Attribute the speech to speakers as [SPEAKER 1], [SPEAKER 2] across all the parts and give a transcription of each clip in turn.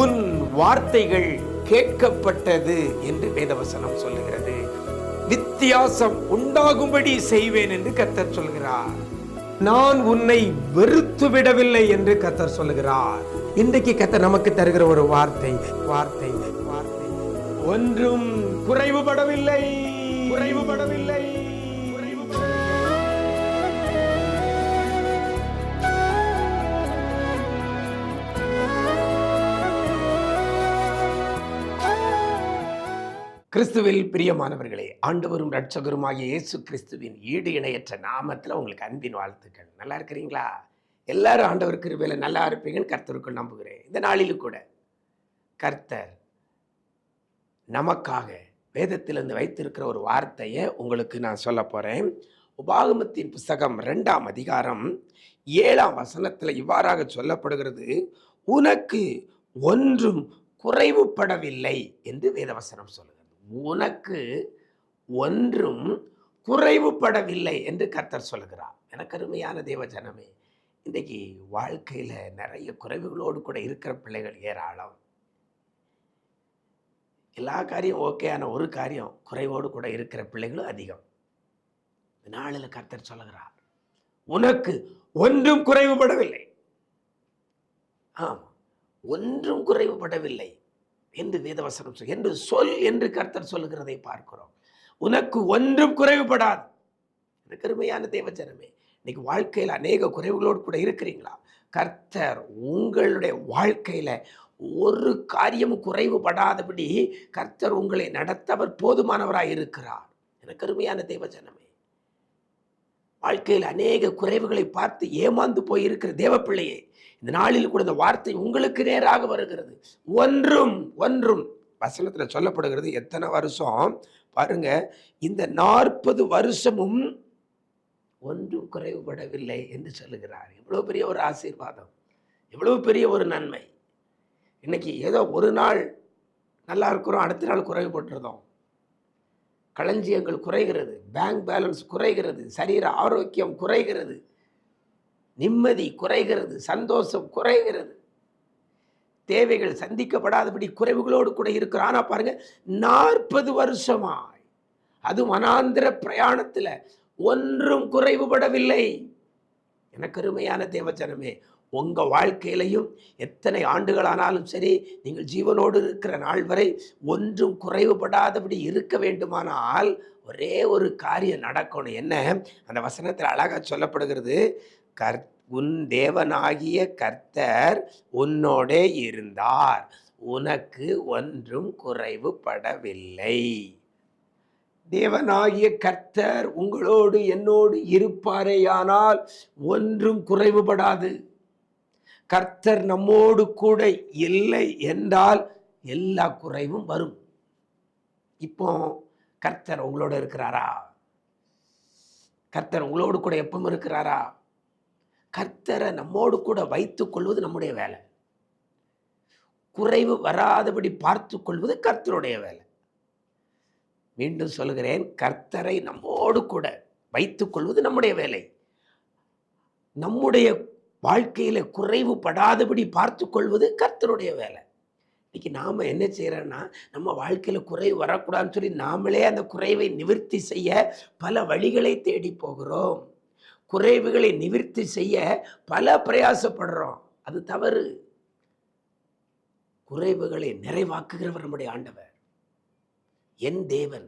[SPEAKER 1] உன் வார்த்தைகள் கேட்கப்பட்டது என்று வேதவசனம் சொல்லுகிறது. வித்தியாசம் உண்டாகும்படி செய்வேன் என்று கர்த்தர் சொல்கிறார். நான் உன்னை வெறுத்து விடவில்லை என்று கர்த்தர் சொல்லுகிறார். இன்றைக்கு கர்த்தர் நமக்கு தருகிற ஒரு வார்த்தை வார்த்தை வார்த்தை ஒன்றும் குறைவுபடவில்லை, குறைவுபடவில்லை. கிறிஸ்துவில் பிரியமானவர்களே, ஆண்டவரும் இரட்சகருமாகிய இயேசு கிறிஸ்துவின் ஈடு இணையற்ற நாமத்தில் உங்களுக்கு அன்பின் வாழ்த்துக்கள். நல்லா இருக்கிறீங்களா? எல்லாரும் ஆண்டவர் கிருபையில நல்லா இருப்பீங்கன்னு கர்த்தருக்குள் நம்புகிறேன். இந்த நாளிலும் கூட கர்த்தர் நமக்காக வேதத்திலிருந்து வைத்திருக்கிற ஒரு வார்த்தையை உங்களுக்கு நான் சொல்ல போறேன். உபாகமத்தின் புஸ்தகம் 2ஆம் அதிகாரம் 7ஆம் வசனத்தில் இவ்வாறாக சொல்லப்படுகிறது, உனக்கு ஒன்றும் குறைவுபடவில்லை என்று வேதவசனம் சொல்லுகிறது. உனக்கு ஒன்றும் குறைவுபடவில்லை என்று கர்த்தர் சொல்கிறார். எனக்கு அருமையான தேவ ஜனமே, இன்றைக்கு வாழ்க்கையில் நிறைய குறைவுகளோடு கூட இருக்கிற பிள்ளைகள் ஏராளம். எல்லா காரியம் ஓகே, ஆனால் ஒரு காரியம் குறைவோடு கூட இருக்கிற பிள்ளைகளும் அதிகம். நாளில் கர்த்தர் சொல்லுகிறார், உனக்கு ஒன்றும் குறைவுபடவில்லை. ஆமாம், ஒன்றும் குறைவுபடவில்லை என்று வேதவசனம் என்று சொல் என்று கர்த்தர் சொல்லுகிறதை பார்க்கிறோம். உனக்கு ஒன்றும் குறைவுபடாது. எனக்கு அருமையான தேவஜனமே, இன்னைக்கு வாழ்க்கையில் அநேக குறைவுகளோடு கூட இருக்கிறீங்களா? கர்த்தர் உங்களுடைய வாழ்க்கையில ஒரு காரியமும் குறைவுபடாதபடி கர்த்தர் உங்களை நடத்தவர் போதுமானவராய் இருக்கிறார். எனக்கு அருமையான தேவஜனமே, வாழ்க்கையில் அநேக குறைவுகளை பார்த்து ஏமாந்து போயிருக்கிற தேவ பிள்ளையே, இந்த நாளில் கூட இந்த வார்த்தை உங்களுக்கு நேராக வருகிறது. ஒன்றும் ஒன்றும் வசனத்தில் சொல்லப்படுகிறது. எத்தனை வருஷம் பாருங்க, இந்த 40 வருஷமும் ஒன்றும் குறைவுபடவில்லை என்று சொல்லுகிறார். எவ்வளவு பெரிய ஒரு ஆசீர்வாதம், எவ்வளவு பெரிய ஒரு நன்மை. இன்னைக்கு ஏதோ ஒரு நாள் நல்லா இருக்கிறோம், அடுத்த நாள் குறைவுபட்டுறதும். களஞ்சியங்கள் குறைகிறது, பேங்க் பேலன்ஸ் குறைகிறது, சரீர ஆரோக்கியம் குறைகிறது, நிம்மதி குறைகிறது, சந்தோஷம் குறைகிறது, தேவைகள் சந்திக்கப்படாதபடி குறைவுகளோடு கூட இருக்கிறோம். ஆனால் பாருங்க, 40 வருஷமாய் அது வனாந்திர பிரயாணத்தில் ஒன்றும் குறைவுபடவில்லை. எனக்கு அருமையான தேவஜனமே, உங்க வாழ்க்கையிலையும் எத்தனை ஆண்டுகளானாலும் சரி, நீங்கள் ஜீவனோடு இருக்கிற நாள் வரை ஒன்றும் குறைவுபடாதபடி இருக்க வேண்டுமானால் ஒரே ஒரு காரியம் நடக்கணும். என்ன? அந்த வசனத்தில் அழகா சொல்லப்படுகிறது, உன் தேவனாகிய கர்த்தர் உன்னோடே இருந்தார், உனக்கு ஒன்றும் குறைவுபடவில்லை. தேவனாகிய கர்த்தர் உங்களோடு என்னோடு இருப்பாரேயானால் ஒன்றும் குறைவுபடாது. கர்த்தர் நம்மோடு கூட இல்லை என்றால் எல்லா குறைவும் வரும். இப்போ கர்த்தர் உங்களோட இருக்கிறாரா? கர்த்தர் உங்களோடு கூட எப்பவும் இருக்கிறாரா? கர்த்தரை நம்மோடு கூட வைத்துக் கொள்வது நம்முடைய வேலை. குறைவு வராதபடி பார்த்து கொள்வது கர்த்தருடைய வேலை. மீண்டும் சொல்கிறேன், கர்த்தரை நம்மோடு கூட வைத்துக் கொள்வது நம்முடைய வேலை. நம்முடைய வாழ்க்கையில குறைவுபடாதபடி பார்த்து கொள்வது கர்த்தருடைய வேலை. இன்னைக்கு நாம என்ன செய்யறோம்னா, நம்ம வாழ்க்கையில குறைவு வரக்கூடாதுன்னு சொல்லி நாமளே அந்த குறைவை நிவர்த்தி செய்ய பல வழிகளை தேடி போகிறோம். குறைவுகளை நிவர்த்தி செய்ய பல பிரயாசப்படுறோம். அது தவறு. குறைவுகளை நிறைவாக்குகிறவர் நம்முடைய ஆண்டவர். என் தேவன்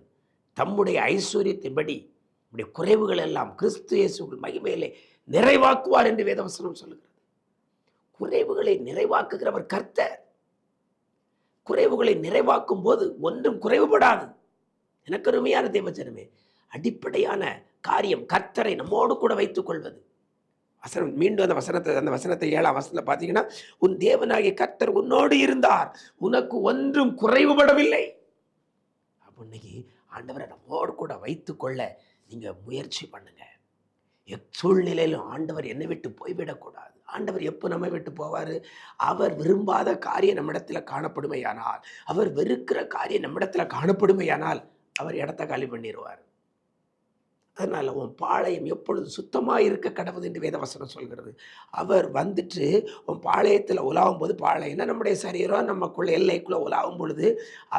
[SPEAKER 1] தம்முடைய ஐஸ்வர்யத்தின்படி நம்முடைய குறைவுகள் எல்லாம் கிறிஸ்து இயேசுவுக்குள் மகிமையிலே நிறைவாக்குவார் என்று வேதவசனம் சொல்லுகிறது. குறைவுகளை நிறைவாக்குகிறவர் கர்த்தர். குறைவுகளை நிறைவாக்கும் போது ஒன்றும் குறைவுபடாது. எனக்கு அருமையான தேவஜனமே, அடிப்படையான காரியம் கர்த்தரை நம்மோடு கூட வைத்துக் கொள்வது. வசனம் மீண்டும் அந்த வசனத்தை 7ஆம் வசனத்தில் பார்த்தீங்கன்னா, உன் தேவனாகிய கர்த்தர் உன்னோடு இருந்தார், உனக்கு ஒன்றும் குறைவுபடவில்லை. அப்போ இன்னைக்கு ஆண்டவரை நம்மோடு கூட வைத்துக் கொள்ள நீங்க முயற்சி பண்ணுங்க. சூழ்நிலையிலும் ஆண்டவர் என்னை விட்டு போய்விடக்கூடாது. ஆண்டவர் எப்போ நம்மை விட்டு போவார்? அவர் விரும்பாத காரியம் நம்மிடத்தில் காணப்படுமையானால், அவர் வெறுக்கிற காரியம் நம்மிடத்தில் காணப்படுமையானால் அவர் இடத்த காலி பண்ணிடுவார். அதனால் உன் பாளையம் எப்பொழுது சுத்தமாக இருக்க கடவுது என்று வேதவசனம் சொல்கிறது. அவர் வந்துட்டு உன் பாளையத்தில் உலாவும் போது, பாளையம்னா நம்முடைய சரீரம் நமக்குள்ள எல்லைக்குள்ளே உலாவும் பொழுது,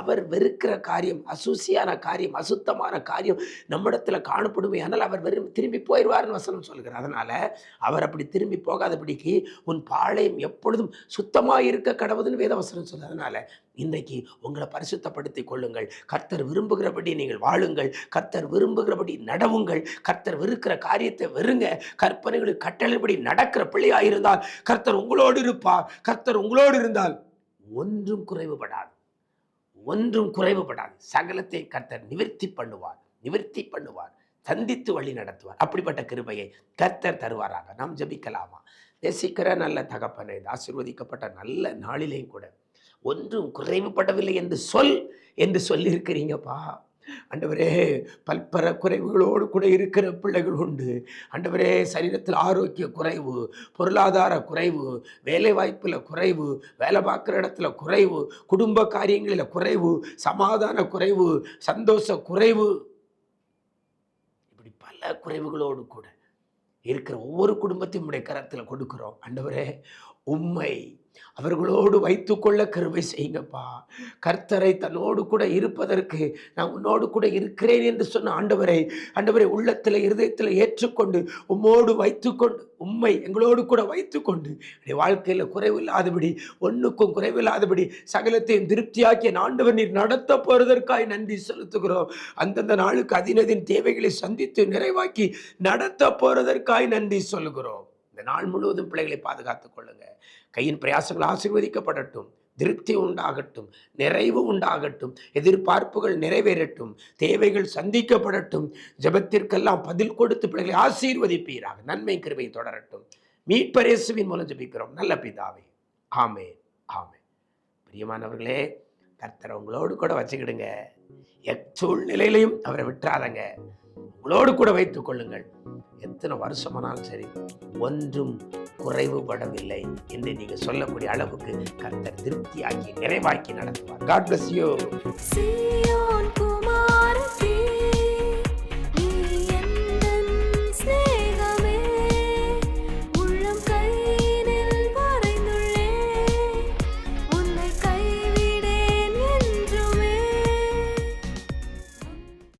[SPEAKER 1] அவர் வெறுக்கிற காரியம், அசூசியான காரியம், அசுத்தமான காரியம் நம்மிடத்தில் காணப்படுமே. ஆனால் அவர் திரும்பி போயிடுவார்னு வசனம் சொல்கிறார். அதனால் அவர் அப்படி திரும்பி போகாதபடிக்கு உன் பாளையம் எப்பொழுதும் சுத்தமாக இருக்க கடவுதுன்னு வேதவசனம் சொல்லுது. அதனால் இன்றைக்கு உங்களை பரிசுத்தப்படுத்திக் கொள்ளுங்கள். கர்த்தர் விரும்புகிறபடி நீங்கள் வாழுங்கள். கர்த்தர் விரும்புகிறபடி நடவுங்கள். கர்த்தர் வெறுக்கிற காரியத்தை வெறுங்க. கற்பனைகளுக்கு கட்டளைப்படி நடக்கிற பிள்ளையாக இருந்தால் கர்த்தர் உங்களோடு இருப்பார். கர்த்தர் உங்களோடு இருந்தால் ஒன்றும் குறைவுபடாது, ஒன்றும் குறைவுபடாது. சகலத்தை கர்த்தர் நிவர்த்தி பண்ணுவார், சந்தித்து வழி நடத்துவார். அப்படிப்பட்ட கிருபையை கர்த்தர் தருவாராக. நாம் ஜெபிக்கலாமா? நேசிக்கிற நல்ல தகப்பனை, ஆசீர்வதிக்கப்பட்ட நல்ல நாளிலேயும் கூட ஒன்றும் குறைவுபடவில்லை என்று சொல்லியிருக்கிறீங்கப்பா. ஆண்டவரே, பல்பல குறைவுகளோடு கூட இருக்கிற பிள்ளைகள் உண்டு. ஆண்டவரே, சரீரத்தில் ஆரோக்கிய குறைவு, பொருளாதார குறைவு, வேலை வாய்ப்பில் குறைவு, வேலை பார்க்குற இடத்துல குறைவு, குடும்ப காரியங்களில் குறைவு, சமாதான குறைவு, சந்தோஷ குறைவு, இப்படி பல குறைவுகளோடு கூட இருக்கிற ஒவ்வொரு குடும்பத்தையும் உடைய கரத்தில் கொடுக்கிறோம். ஆண்டவரே, உம்மை அவர்களோடு வைத்துக்கொள்ள கிருபை செய்யுங்கப்பா. கர்த்தரை தன்னோடு கூட இருப்பதற்கு நான் உன்னோடு கூட இருக்கிறேன் என்று சொன்ன ஆண்டவரை உள்ளத்தில் இருதயத்தில் ஏற்றுக்கொண்டு உம்மோடு வைத்துக்கொண்டு உம்மை எங்களோடு கூட வைத்துக்கொண்டு வாழ்க்கையில் குறைவில்லாதபடி, ஒன்றுக்கும் குறைவில்லாதபடி சகலத்தையும் திருப்தியாக்கி ஆண்டவர் நீர் நடத்த போறதற்காய் நன்றி செலுத்துகிறோம். அந்தந்த நாளுக்கு அதினதின் தேவைகளை சந்தித்து நிறைவாக்கி நடத்த போறதற்காய் நன்றி சொல்கிறோம். இந்த நாள் முழுவதும் பிள்ளைகளை பாதுகாத்துக் கொள்ளுங்க. கையின் பிரயாசங்கள் ஆசீர்வதிக்கப்படட்டும், திருப்தி உண்டாகட்டும், நிறைவு உண்டாகட்டும், எதிர்பார்ப்புகள் நிறைவேறட்டும், தேவைகள் சந்திக்கப்படட்டும், ஜெபத்திற்கெல்லாம் பதில் கொடுத்து பிள்ளைகளை ஆசீர்வதிப்பீராக. நன்மை கிருபை தொடரட்டும். மீட்பர் இயேசுவின் மூலம் ஜெபிக்கிறோம் நல்ல பிதாவே. ஆமென், ஆமென். பிரியமானவர்களே, கர்த்தரை உங்களோடு கூட வச்சுக்கிடுங்க. எச்சூழ்நிலையிலையும் அவரை விட்டுறாதங்க. உங்களோடு கூட வைத்துக் கொள்ளுங்கள். எத்தனை வருஷமானாலும் சரி, ஒன்றும் குறைவுபடவில்லை என்று நீங்க சொல்லக்கூடிய அளவுக்கு கர்த்தர் திருப்தியாக்கி நிறைவாக்கி நடத்துவார். God bless you.